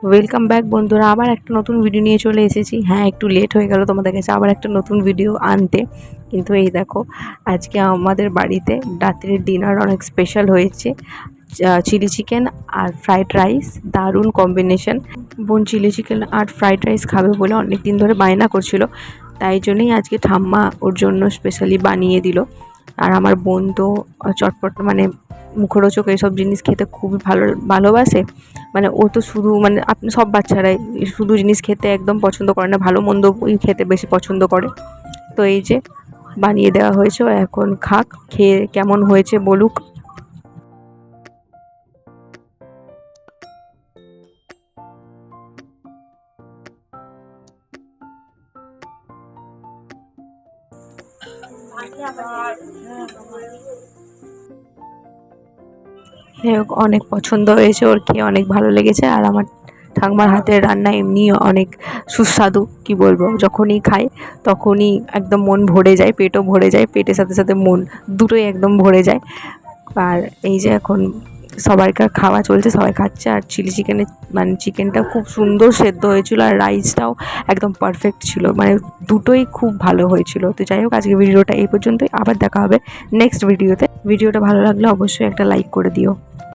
Welcome back বন্ধুরা, আবার একটা নতুন ভিডিও নিয়ে চলে এসেছি। হ্যাঁ, একটু লেট হয়ে গেল তোমাদের কাছে আবার একটা নতুন ভিডিও আনতে, কিন্তু এই দেখো আজকে আমাদের বাড়িতে রাত্রের ডিনার অনেক স্পেশাল হয়েছে। চিলি চিকেন আর ফ্রাইড রাইস, দারুণ কম্বিনেশন। বোন চিলি চিকেন আর ফ্রাইড রাইস খাবে বলে অনেক দিন ধরে বায়না করছিল, তাই জন্যই আজকে ঠাম্মা ওর জন্য স্পেশালি বানিয়ে দিল। আর আমার বোন তো চটপট মানে মুখরোচক এইসব জিনিস খেতে খুবই ভালোবাসে। মানে ও তো শুধু মানে আপনি সব বাচ্চারাই শুধু জিনিস খেতে একদম পছন্দ করে না, ভালো মন্দ খেতে বেশি পছন্দ করে। তো এই যে বানিয়ে দেওয়া হয়েছে, ও এখন খাক, খেয়ে কেমন হয়েছে বলুক। অনেক পছন্দ হয়েছে, ওর খেয়ে অনেক ভালো লেগেছে। আর আমার ঠাকুমার হাতের রান্না এমনি অনেক সুস্বাদু, কি বলবো, যখনই খাই তখনই একদম মন ভরে যায়, পেটও ভরে যায়, পেটের সাথে সাথে মন দুটোই একদম ভরে যায়। আর এই যে এখন সবাইকার খাওয়া চলছে, সবাই খাচ্ছে। আর চিলি চিকেনের মানে চিকেনটা খুব সুন্দর সেদ্ধ হয়েছিল, আর রাইসটাও একদম পারফেক্ট ছিল, মানে দুটোই খুব ভালো হয়েছিল। তো যাই হোক, আজকে ভিডিওটা এই পর্যন্তই, আবার দেখা হবে নেক্সট ভিডিওতে। ভিডিওটা ভালো লাগলে অবশ্যই একটা লাইক করে দিও।